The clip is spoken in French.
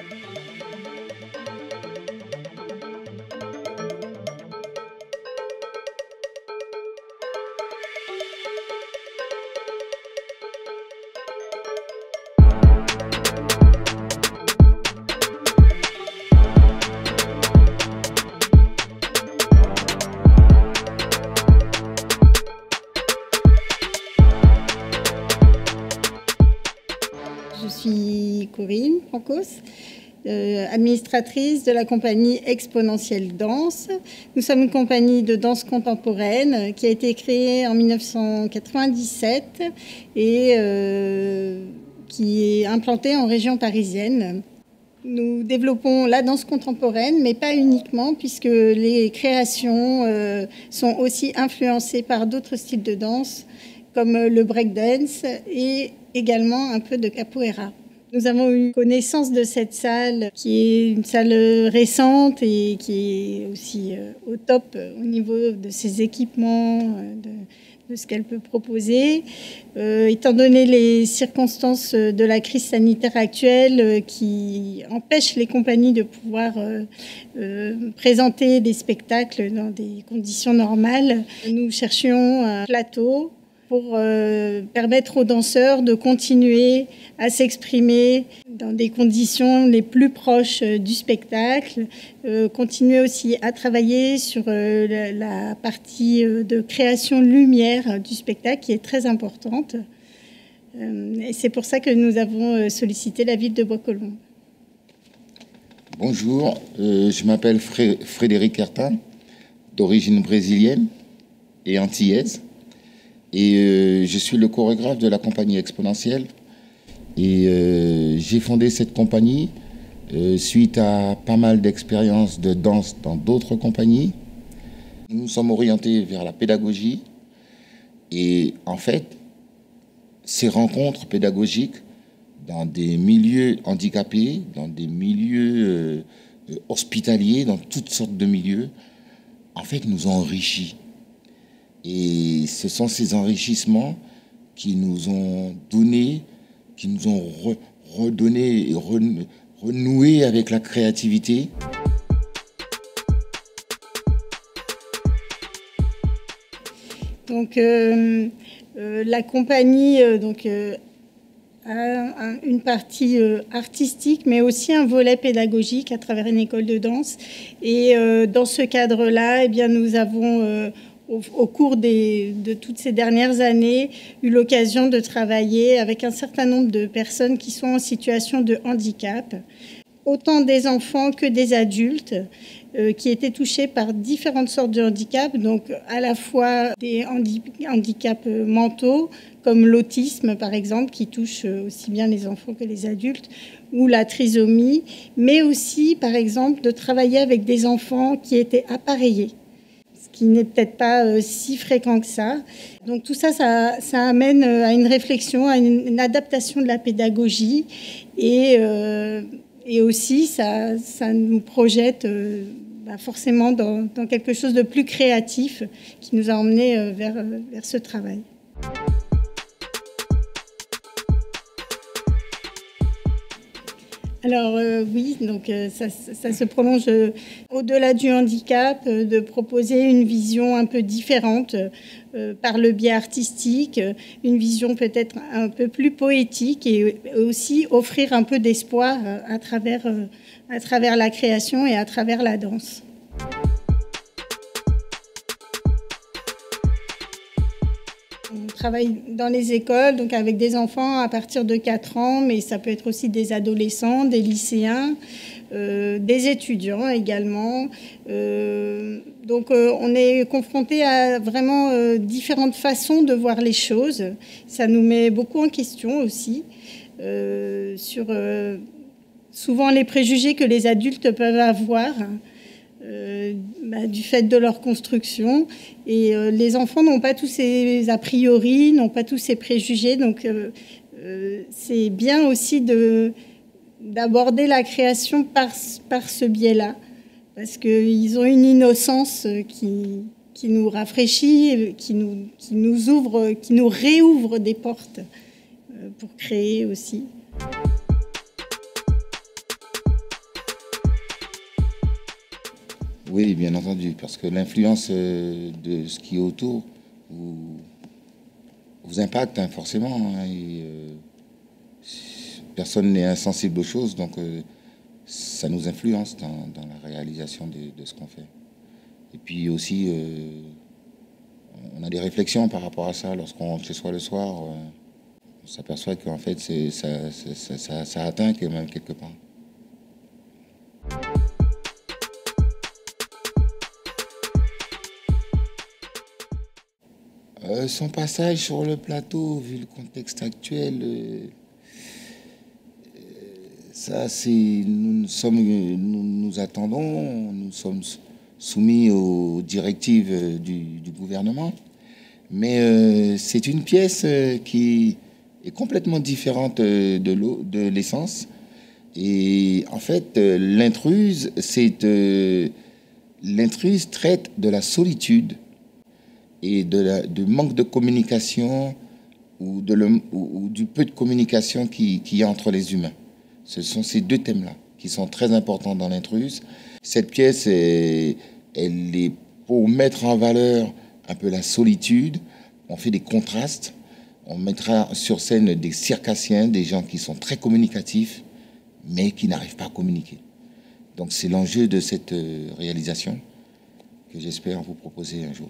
Je suis Corinne Francos, administratrice de la compagnie Exponentielle Danse. Nous sommes une compagnie de danse contemporaine qui a été créée en 1997 et qui est implantée en région parisienne. Nous développons la danse contemporaine, mais pas uniquement, puisque les créations sont aussi influencées par d'autres styles de danse, comme le breakdance et également un peu de capoeira. Nous avons eu connaissance de cette salle, qui est une salle récente et qui est aussi au top au niveau de ses équipements, de ce qu'elle peut proposer. Étant donné les circonstances de la crise sanitaire actuelle qui empêchent les compagnies de pouvoir présenter des spectacles dans des conditions normales, nous cherchions un plateau pour permettre aux danseurs de continuer à s'exprimer dans des conditions les plus proches du spectacle, continuer aussi à travailler sur la partie de création lumière du spectacle qui est très importante. Et c'est pour ça que nous avons sollicité la ville de Bois-Colombes. Bonjour, je m'appelle Frédéric Hertin, d'origine brésilienne et antillaise. Et je suis le chorégraphe de la compagnie Exponentielle. Et j'ai fondé cette compagnie suite à pas mal d'expériences de danse dans d'autres compagnies. Nous sommes orientés vers la pédagogie. Et en fait, ces rencontres pédagogiques dans des milieux handicapés, dans des milieux hospitaliers, dans toutes sortes de milieux, en fait, nous ont enrichis. Et ce sont ces enrichissements qui nous ont donné, qui nous ont redonné et renoué avec la créativité. Donc, la compagnie a une partie artistique, mais aussi un volet pédagogique à travers une école de danse. Et dans ce cadre-là, eh bien, nous avons au cours de toutes ces dernières années, eu l'occasion de travailler avec un certain nombre de personnes qui sont en situation de handicap, autant des enfants que des adultes qui étaient touchés par différentes sortes de handicaps, donc à la fois des handicaps mentaux, comme l'autisme par exemple, qui touche aussi bien les enfants que les adultes, ou la trisomie, mais aussi par exemple de travailler avec des enfants qui étaient appareillés, qui n'est peut-être pas si fréquent que ça. Donc tout ça, ça amène à une réflexion, à une adaptation de la pédagogie et aussi ça nous projette forcément dans quelque chose de plus créatif qui nous a emmenés vers ce travail. Alors oui, donc ça se prolonge au-delà du handicap, de proposer une vision un peu différente par le biais artistique, une vision peut-être un peu plus poétique et aussi offrir un peu d'espoir à travers la création et à travers la danse. On travaille dans les écoles, donc avec des enfants à partir de 4 ans, mais ça peut être aussi des adolescents, des lycéens, des étudiants également. Donc on est confronté à vraiment différentes façons de voir les choses. Ça nous met beaucoup en question aussi sur souvent les préjugés que les adultes peuvent avoir. Du fait de leur construction. Et les enfants n'ont pas tous ces a priori, n'ont pas tous ces préjugés. Donc c'est bien aussi d'aborder la création par ce biais-là. Parce qu'ils ont une innocence qui nous rafraîchit, qui nous ouvre, qui nous réouvre des portes pour créer aussi. Oui, bien entendu, parce que l'influence de ce qui est autour vous impacte hein, forcément. Hein, et, personne n'est insensible aux choses, donc ça nous influence dans la réalisation de ce qu'on fait. Et puis aussi, on a des réflexions par rapport à ça. Lorsqu'on rentre chez soi le soir, on s'aperçoit qu'en fait, ça atteint quand même quelque part. Son passage sur le plateau, vu le contexte actuel, ça c'est, nous attendons, nous sommes soumis aux directives du gouvernement, mais c'est une pièce qui est complètement différente de l'essence. Et en fait, l'intruse traite de la solitude et du manque de communication ou du peu de communication qu'il y a entre les humains. Ce sont ces deux thèmes-là qui sont très importants dans l'intruse. Cette pièce, elle est pour mettre en valeur un peu la solitude. On fait des contrastes. On mettra sur scène des circassiens, des gens qui sont très communicatifs, mais qui n'arrivent pas à communiquer. Donc c'est l'enjeu de cette réalisation que j'espère vous proposer un jour.